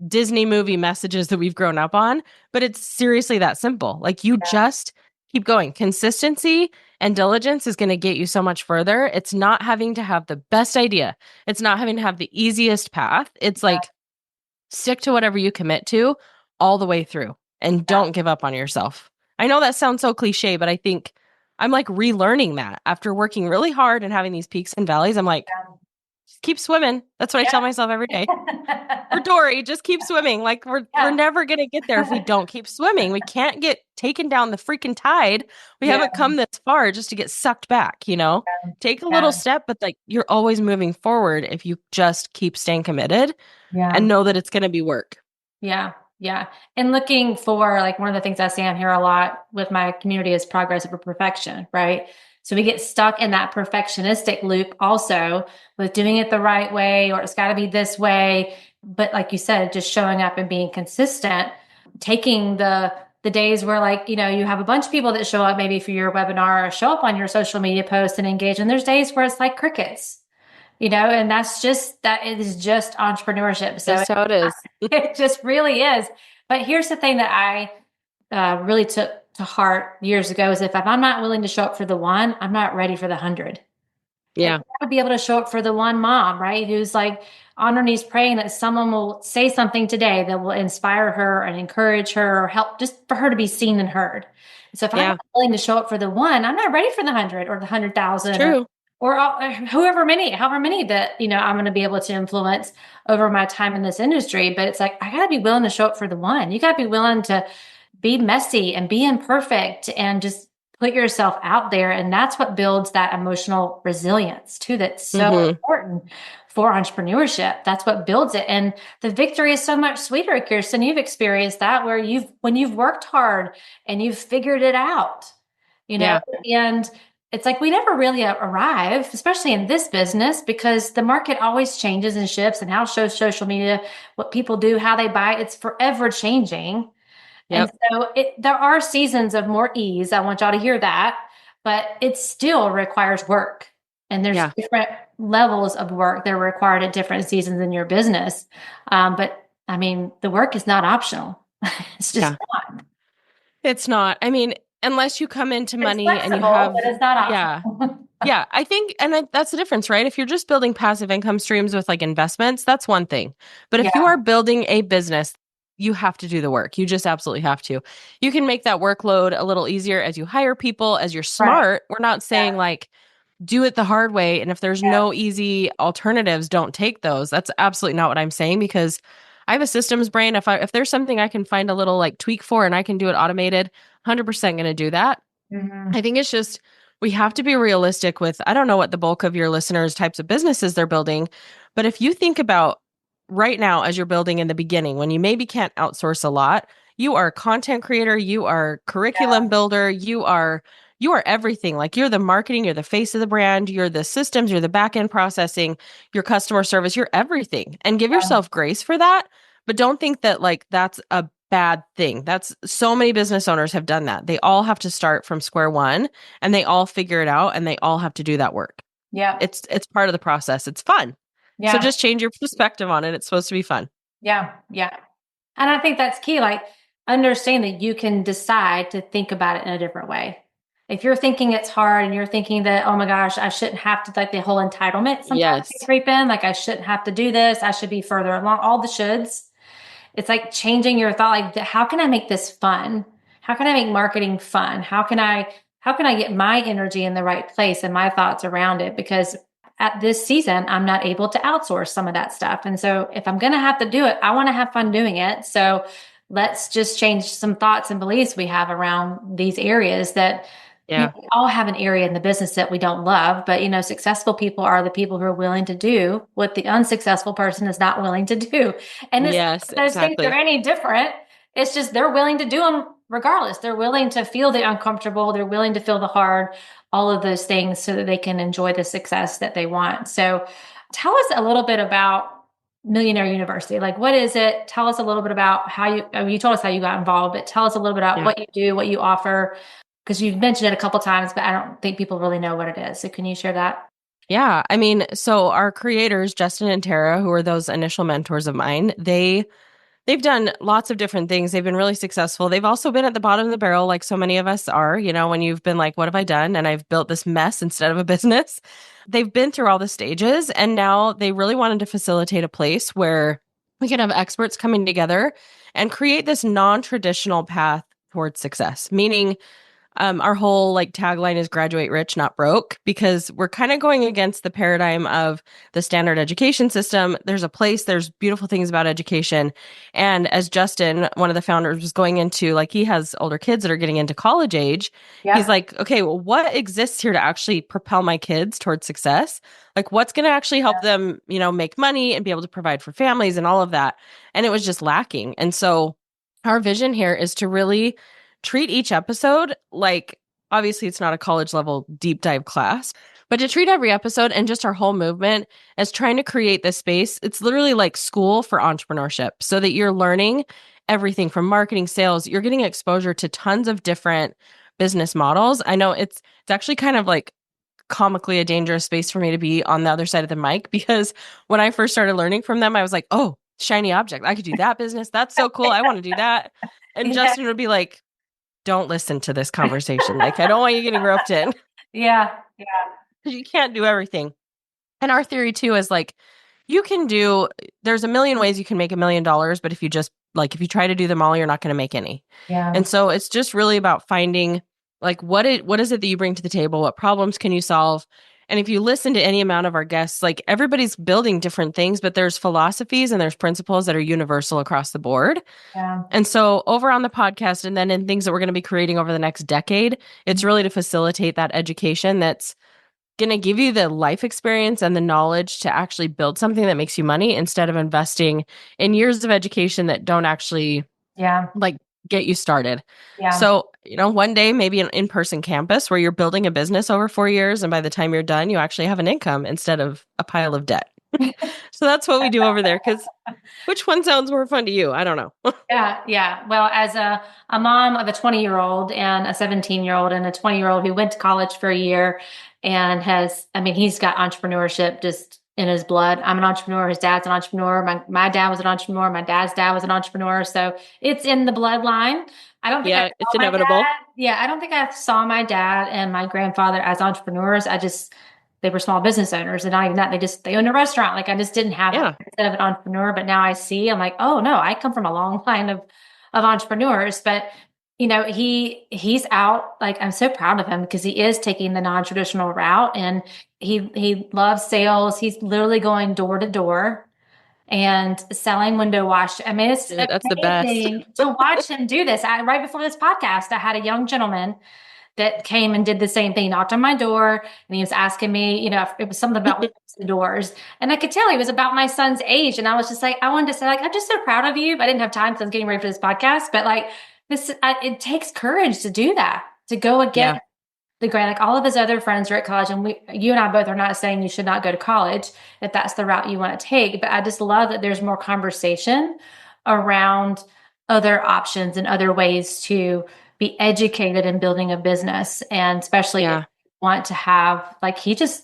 Disney movie messages that we've grown up on, but it's seriously that simple. Like you just keep going. Consistency and diligence is going to get you so much further. It's not having to have the best idea. It's not having to have the easiest path. It's Yeah. like stick to whatever you commit to all the way through and Yeah. don't give up on yourself. I know that sounds so cliche, but I think I'm like relearning that after working really hard and having these peaks and valleys. I'm like, just keep swimming. That's what I tell myself every day. We're Dory, just keep swimming. Like we're Yeah. never gonna get there if we don't keep swimming. We can't get taken down the freaking tide. We Yeah. haven't come this far just to get sucked back. Take a little Yeah. step, but like you're always moving forward if you just keep staying committed Yeah. and know that it's gonna be work. Yeah. Yeah. And looking for like one of the things I say on here a lot with my community is progress over perfection, right? So we get stuck in that perfectionistic loop also with doing it the right way or it's got to be this way. But like you said, just showing up and being consistent, taking the days where like, you have a bunch of people that show up maybe for your webinar or show up on your social media posts and engage. And there's days where it's like crickets, and that is just entrepreneurship. So Just how it is. it just really is. But here's the thing that I really took to heart years ago is if I'm not willing to show up for the one, I'm not ready for the 100. And Yeah. you got to be able to show up for the one mom, right? Who's like on her knees praying that someone will say something today that will inspire her and encourage her or help just for her to be seen and heard. So if I'm Yeah. not willing to show up for the one, I'm not ready for the 100 or the 100,000 True. or however many that, I'm going to be able to influence over my time in this industry. But it's like, I got to be willing to show up for the one. You got to be willing to be messy and be imperfect and just put yourself out there. And that's what builds that emotional resilience too. That's so Mm-hmm. important for entrepreneurship. That's what builds it. And the victory is so much sweeter, Kirsten. You've experienced that where when you've worked hard and you've figured it out, Yeah. and it's like we never really arrive, especially in this business, because the market always changes and shifts and how shows social media, what people do, how they buy, it's forever changing. And Yep. so there are seasons of more ease. I want y'all to hear that, but it still requires work. And there's Yeah. different levels of work that are required at different seasons in your business. But I mean, the work is not optional. It's just Yeah. not. It's not. I mean, unless you come into It's money and you flexible, have, but it's not yeah. optional. Yeah, I think, that's the difference, right? If you're just building passive income streams with like investments, that's one thing. But if you Yeah, are building a business, you have to do the work. You just absolutely have to. You can make that workload a little easier as you hire people, as you're right. smart. We're not Yeah, saying like do it the hard way. And if there's yeah. no easy alternatives, don't take those. That's absolutely not what I'm saying because I have a systems brain. If there's something I can find a little like tweak for and I can do it automated, 100% going to do that. Mhm. I think it's just we have to be realistic with I don't know what the bulk of your listeners' types of businesses they're building, but if you think about right now as you're building in the beginning when you maybe can't outsource a lot, you are a content creator, you are Yeah, curriculum builder, you are you are everything. Like you're the marketing, you're the face of the brand, you're the systems, you're the back end processing, your customer service, you're everything. And give Yeah. yourself grace for that. But don't think that like that's a bad thing. That's so many business owners have done that. They all have to start from square one and they all figure it out and they all have to do that work. Yeah. It's part of the process. It's fun. So Yeah. just change your perspective on it. It's supposed to be fun. Yeah. Yeah. And I think that's key. Like, understand that you can decide to think about it in a different way. If you're thinking it's hard and you're thinking that, oh my gosh, I shouldn't have to, like the whole entitlement sometimes can Yes. creep in, like I shouldn't have to do this, I should be further along, all the shoulds. It's like changing your thought, like how can I make this fun? How can I make marketing fun? How can I get my energy in the right place and my thoughts around it? Because at this season, I'm not able to outsource some of that stuff. And so if I'm going to have to do it, I want to have fun doing it. So let's just change some thoughts and beliefs we have around these areas that Yeah. we all have an area in the business that we don't love, but successful people are the people who are willing to do what the unsuccessful person is not willing to do. And it's Yes, those things are exactly. any different. It's just they're willing to do them regardless. They're willing to feel the uncomfortable. They're willing to feel the hard, all of those things so that they can enjoy the success that they want. So tell us a little bit about Millionaire University. Like, what is it? Tell us a little bit about how you told us how you got involved, but tell us a little bit about Yeah. what you do, what you offer, because you've mentioned it a couple times, but I don't think people really know what it is. So can you share that? Yeah. I mean, so our creators, Justin and Tara, who are those initial mentors of mine, they've done lots of different things. They've been really successful. They've also been at the bottom of the barrel, like so many of us are, when you've been like, what have I done? And I've built this mess instead of a business. They've been through all the stages. And now they really wanted to facilitate a place where we can have experts coming together and create this non-traditional path towards success, meaning our whole like tagline is graduate rich, not broke, because we're kind of going against the paradigm of the standard education system. There's beautiful things about education. And as Justin, one of the founders, was going into, like, he has older kids that are getting into college age. He's Yeah. like, okay, well, what exists here to actually propel my kids towards success? Like, what's going to actually help them, make money and be able to provide for families and all of that? And it was just lacking. And so our vision here is to really treat each episode like, obviously it's not a college level deep dive class, but to treat every episode and just our whole movement as trying to create this space. It's literally like school for entrepreneurship, so that you're learning everything from marketing, sales. You're getting exposure to tons of different business models. I know it's actually kind of like comically a dangerous space for me to be on the other side of the mic, because when I first started learning from them, I was like, oh, shiny object. I could do that business. That's so cool. I want to do that. And Yeah. Justin would be like, don't listen to this conversation. Like, I don't want you getting roped in, Yeah. Yeah. because you can't do everything. And our theory too is like, there's a million ways you can make $1 million, but if you try to do them all, you're not going to make any. Yeah. And so it's just really about finding like, what is it that you bring to the table? What problems can you solve? And if you listen to any amount of our guests, like, everybody's building different things, but there's philosophies and there's principles that are universal across the board. Yeah. And so over on the podcast, and then in things that we're going to be creating over the next decade, it's really to facilitate that education that's going to give you the life experience and the knowledge to actually build something that makes you money, instead of investing in years of education that don't actually Yeah. like get you started. Yeah. So, one day, maybe an in-person campus where you're building a business over 4 years, and by the time you're done, you actually have an income instead of a pile of debt. So that's what we do over there. Because which one sounds more fun to you? I don't know. Yeah. Yeah. Well, as a mom of a 20-year-old and a 17-year-old and a 20-year-old who went to college for a year and he's got entrepreneurship just in his blood. I'm an entrepreneur. His dad's an entrepreneur. My dad was an entrepreneur. My dad's dad was an entrepreneur. So it's in the bloodline. I don't think I Yeah, it's saw my inevitable. dad. Yeah. I don't think I saw my dad and my grandfather as entrepreneurs. They were small business owners, and not even that, they owned a restaurant. Like, I just didn't have Yeah. that mindset of an entrepreneur, but now I'm like, oh no, I come from a long line of entrepreneurs. But he's out. Like, I'm so proud of him because he is taking the non-traditional route, and he loves sales. He's literally going door to door and selling window wash. I mean, it's Dude, that's the best. amazing to watch him do this. Right before this podcast, I had a young gentleman that came and did the same thing, knocked on my door, and he was asking me, if it was something about the doors. And I could tell he was about my son's age. And I was just like, I wanted to say, like, I'm just so proud of you. But I didn't have time because I was getting ready for this podcast. But like, it takes courage to do that, to go against the grade. Like all of his other friends are at college, and you and I both are not saying you should not go to college if that's the route you want to take. But I just love that there's more conversation around other options and other ways to be educated in building a business. And especially if Yeah. you want to have, like, he's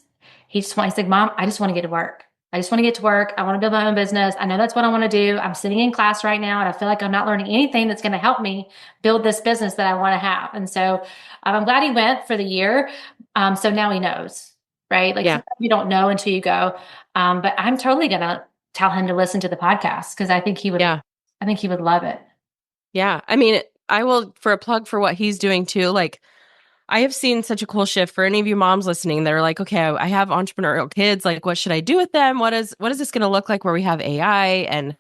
like, Mom, I just want to get to work. I just want to get to work. I want to build my own business. I know that's what I want to do. I'm sitting in class right now and I feel like I'm not learning anything that's going to help me build this business that I want to have. And so I'm glad he went for the year. So now he knows, right? Like Yeah. sometimes you don't know until you go. But I'm totally going to tell him to listen to the podcast because Yeah. I think he would love it. Yeah. I mean, I will, for a plug for what he's doing too. Like, I have seen such a cool shift for any of you moms listening that are like, okay, I have entrepreneurial kids. Like, what should I do with them? What is this going to look like where we have AI and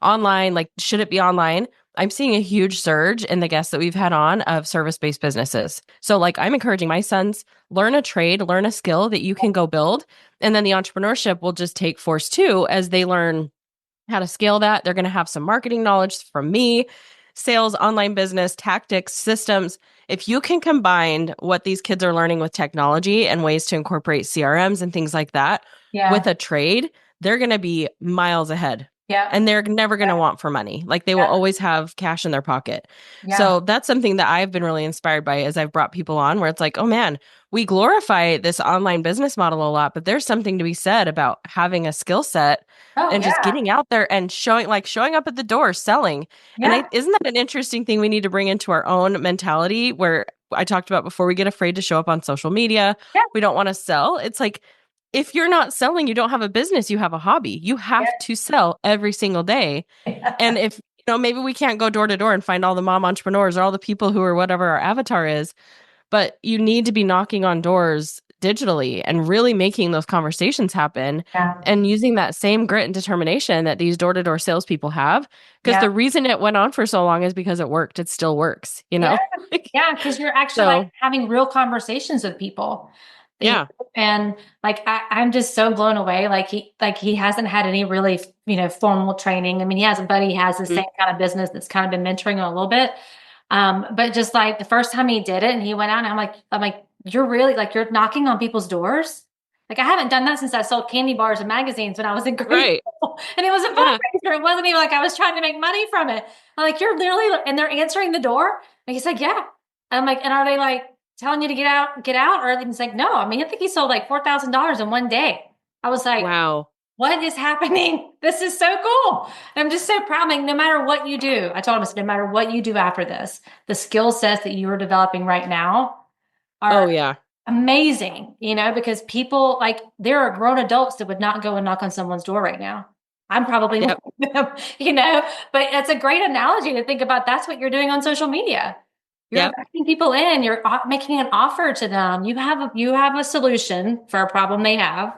online? Like, should it be online? I'm seeing a huge surge in the guests that we've had on of service-based businesses. So like, I'm encouraging my sons, learn a trade, learn a skill that you can go build. And then the entrepreneurship will just take force too, as they learn how to scale that. They're going to have some marketing knowledge from me, sales, online business, tactics, systems. If you can combine what these kids are learning with technology and ways to incorporate CRMs and things like that with Yeah. a trade, they're going to be miles ahead. Yeah. And they're never going to want for money. Like they will Yeah. always have cash in their pocket. Yeah. So that's something that I've been really inspired by as I've brought people on where it's like, oh man, we glorify this online business model a lot, but there's something to be said about having a skill set Oh, and just yeah. getting out there and showing up at the door selling. And Yeah. isn't that an interesting thing we need to bring into our own mentality where I talked about before, we get afraid to show up on social media. Yeah. We don't want to sell. It's like, if you're not selling, you don't have a business, you have a hobby. You have to sell every single day. And Yeah. if, maybe we can't go door to door and find all the mom entrepreneurs or all the people who are whatever our avatar is, but you need to be knocking on doors digitally and really making those conversations happen Yeah. and using that same grit and determination that these door to door salespeople have. Because Yeah. the reason it went on for so long is because it worked. It still works, Yeah. Yeah. Because you're actually like So, having real conversations with people. yeah. And like I'm just so blown away. Like he hasn't had any really, formal training. I mean, he has a buddy, he has the Mhm. same kind of business that's kind of been mentoring him a little bit. But just like the first time he did it and he went out and I'm like, you're really like you're knocking on people's doors. Like I haven't done that since I sold candy bars and magazines when I was in grade Right. school. And it was a Yeah. fundraiser. It wasn't even like I was trying to make money from it. I'm like, you're literally, and they're answering the door. And he's like, yeah. And I'm like, and are they like telling you to get out? Or he's like, no. I mean, I think he sold like $4,000 in one day. I was like, Wow. what is happening? This is so cool. And I'm just so proud. Like, no matter what you do, I told him, no matter what you do after this, the skill sets that you are developing right now Oh, are yeah. amazing, because people like there are grown adults that would not go and knock on someone's door right now. I'm probably one Yep. of them, but it's a great analogy to think about. That's what you're doing on social media. You're Yep. inviting people in, you're making an offer to them. You have a solution for a problem they have,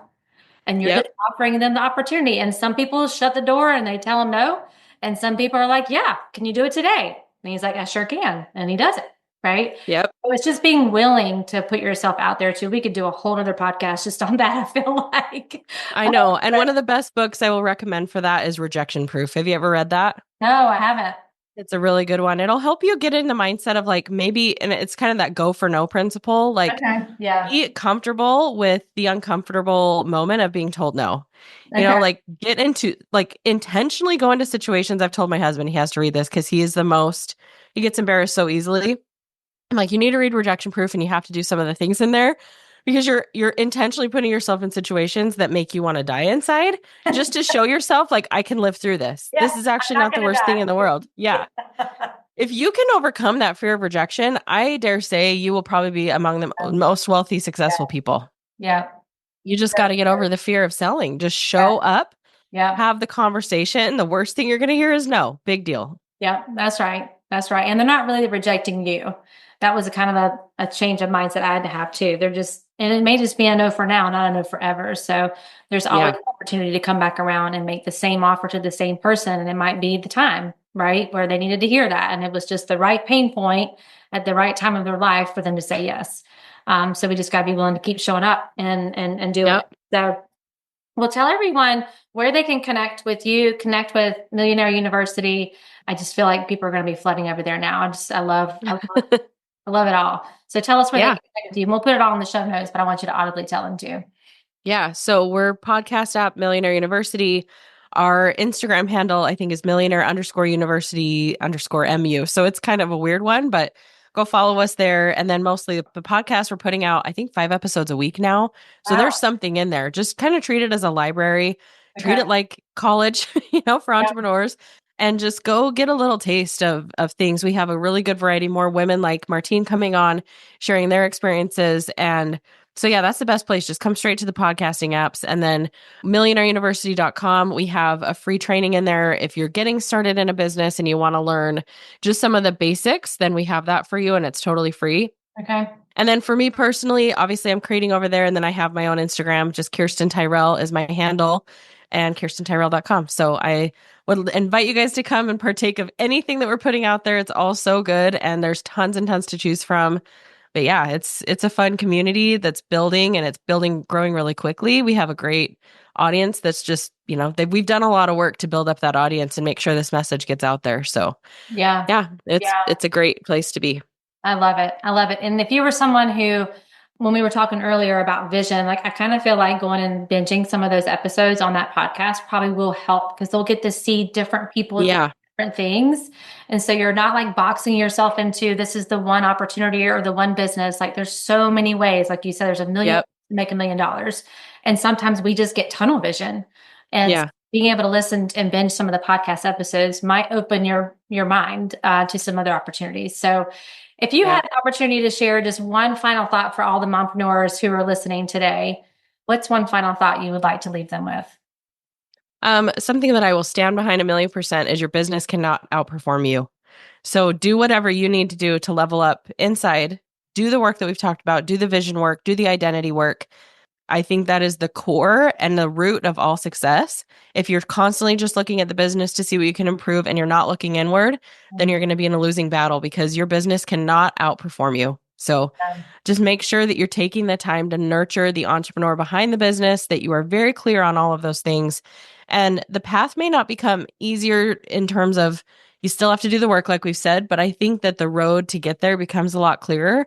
and you're just Yep. offering them the opportunity. And some people shut the door and they tell them no. And some people are like, yeah, can you do it today? And he's like, I sure can. And he does it. Right. Yep. So it's just being willing to put yourself out there too. We could do a whole other podcast just on that, I feel like. I know. And one of the best books I will recommend for that is Rejection Proof. Have you ever read that? No, I haven't. It's a really good one. It'll help you get in the mindset of like maybe, and it's kind of that go for no principle. Like, Okay. Yeah. be comfortable with the uncomfortable moment of being told no. Okay. Like get into, like, intentionally go into situations. I've told my husband he has to read this because he gets embarrassed so easily. I'm like, you need to read Rejection Proof and you have to do some of the things in there because you're intentionally putting yourself in situations that make you want to die inside just to show yourself like, I can live through this. Yeah, This is actually I'm not the gonna worst thing die. in the world. Yeah. If you can overcome that fear of rejection, I dare say you will probably be among the most wealthy, successful people. Yeah. You just got to get over the fear of selling. Just show up, Yeah. have the conversation. The worst thing you're going to hear is no. Big deal. Yeah, that's right. That's right. And they're not really rejecting you. That was a kind of a change of mindset I had to have too. And it may just be a no for now, not a no forever. So there's always an opportunity to come back around and make the same offer to the same person. And it might be the time, right, where they needed to hear that. And it was just the right pain point at the right time of their life for them to say yes. So we just got to be willing to keep showing up and do it. So well, tell everyone where they can connect with you, connect with Millionaire University. I just feel like people are going to be flooding over there now. I I love it all. So tell us where they Yeah. can connect with you. We'll put it all in the show notes, but I want you to audibly tell them too. Yeah. So we're podcast app Millionaire University. Our Instagram handle, I think, is millionaire_university_MU. So it's kind of a weird one, but go follow us there. And then mostly the podcast, we're putting out, I think, 5 episodes a week now. So Wow. there's something in there. Just kind of treat it as a library, treat Okay. it like college, for Yeah. entrepreneurs. And just go get a little taste of things. We have a really good variety, more women like Martine coming on, sharing their experiences. And so yeah, that's the best place. Just come straight to the podcasting apps. And then millionaireuniversity.com, we have a free training in there. If you're getting started in a business and you want to learn just some of the basics, then we have that for you and it's totally free. Okay. And then for me personally, obviously I'm creating over there and then I have my own Instagram, just Kirsten Tyrrel is my handle and kirstentyrrel.com. So I would invite you guys to come and partake of anything that we're putting out there. It's all so good and there's tons and tons to choose from. But yeah, it's a fun community that's building and it's growing really quickly. We have a great audience that's just, we've done a lot of work to build up that audience and make sure this message gets out there. So yeah, it's a great place to be. I love it. I love it. And if you were someone who, when we were talking earlier about vision, like I kind of feel like going and binging some of those episodes on that podcast probably will help because they'll get to see different people, different things. And so you're not like boxing yourself into this is the one opportunity or the one business. Like there's so many ways, like you said, there's a million to make $1 million. And sometimes we just get tunnel vision. And being able to listen and binge some of the podcast episodes might open your mind to some other opportunities. So if you had the opportunity to share just one final thought for all the mompreneurs who are listening today, what's one final thought you would like to leave them with? Something that I will stand behind 1,000,000% is your business cannot outperform you. So do whatever you need to do to level up inside, do the work that we've talked about, do the vision work, do the identity work. I think that is the core and the root of all success. If you're constantly just looking at the business to see what you can improve and you're not looking inward, then you're going to be in a losing battle because your business cannot outperform you. So just make sure that you're taking the time to nurture the entrepreneur behind the business, that you are very clear on all of those things. And the path may not become easier in terms of you still have to do the work, like we've said, but I think that the road to get there becomes a lot clearer.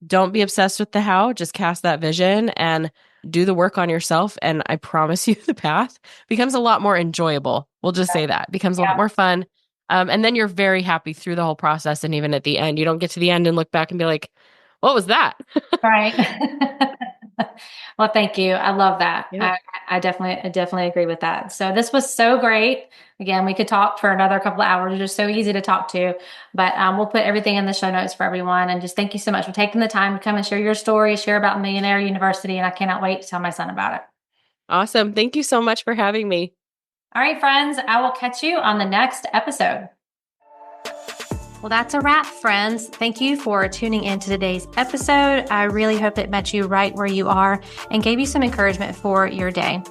Don't be obsessed with the how, just cast that vision and do the work on yourself. And I promise you the path becomes a lot more enjoyable. We'll just say that. It becomes a lot more fun. And then you're very happy through the whole process. And even at the end, you don't get to the end and look back and be like, what was that? Right. Well, thank you. I love that. Yeah. I definitely agree with that. So this was so great. Again, we could talk for another couple of hours. It's just so easy to talk to, but we'll put everything in the show notes for everyone. And just thank you so much for taking the time to come and share your story, share about Millionaire University. And I cannot wait to tell my son about it. Awesome. Thank you so much for having me. All right, friends, I will catch you on the next episode. Well, that's a wrap, friends. Thank you for tuning in to today's episode. I really hope it met you right where you are and gave you some encouragement for your day.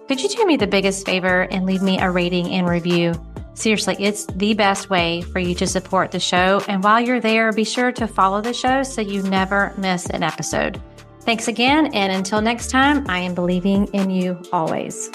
Could you do me the biggest favor and leave me a rating and review? Seriously, it's the best way for you to support the show. And while you're there, be sure to follow the show so you never miss an episode. Thanks again. And until next time, I am believing in you always.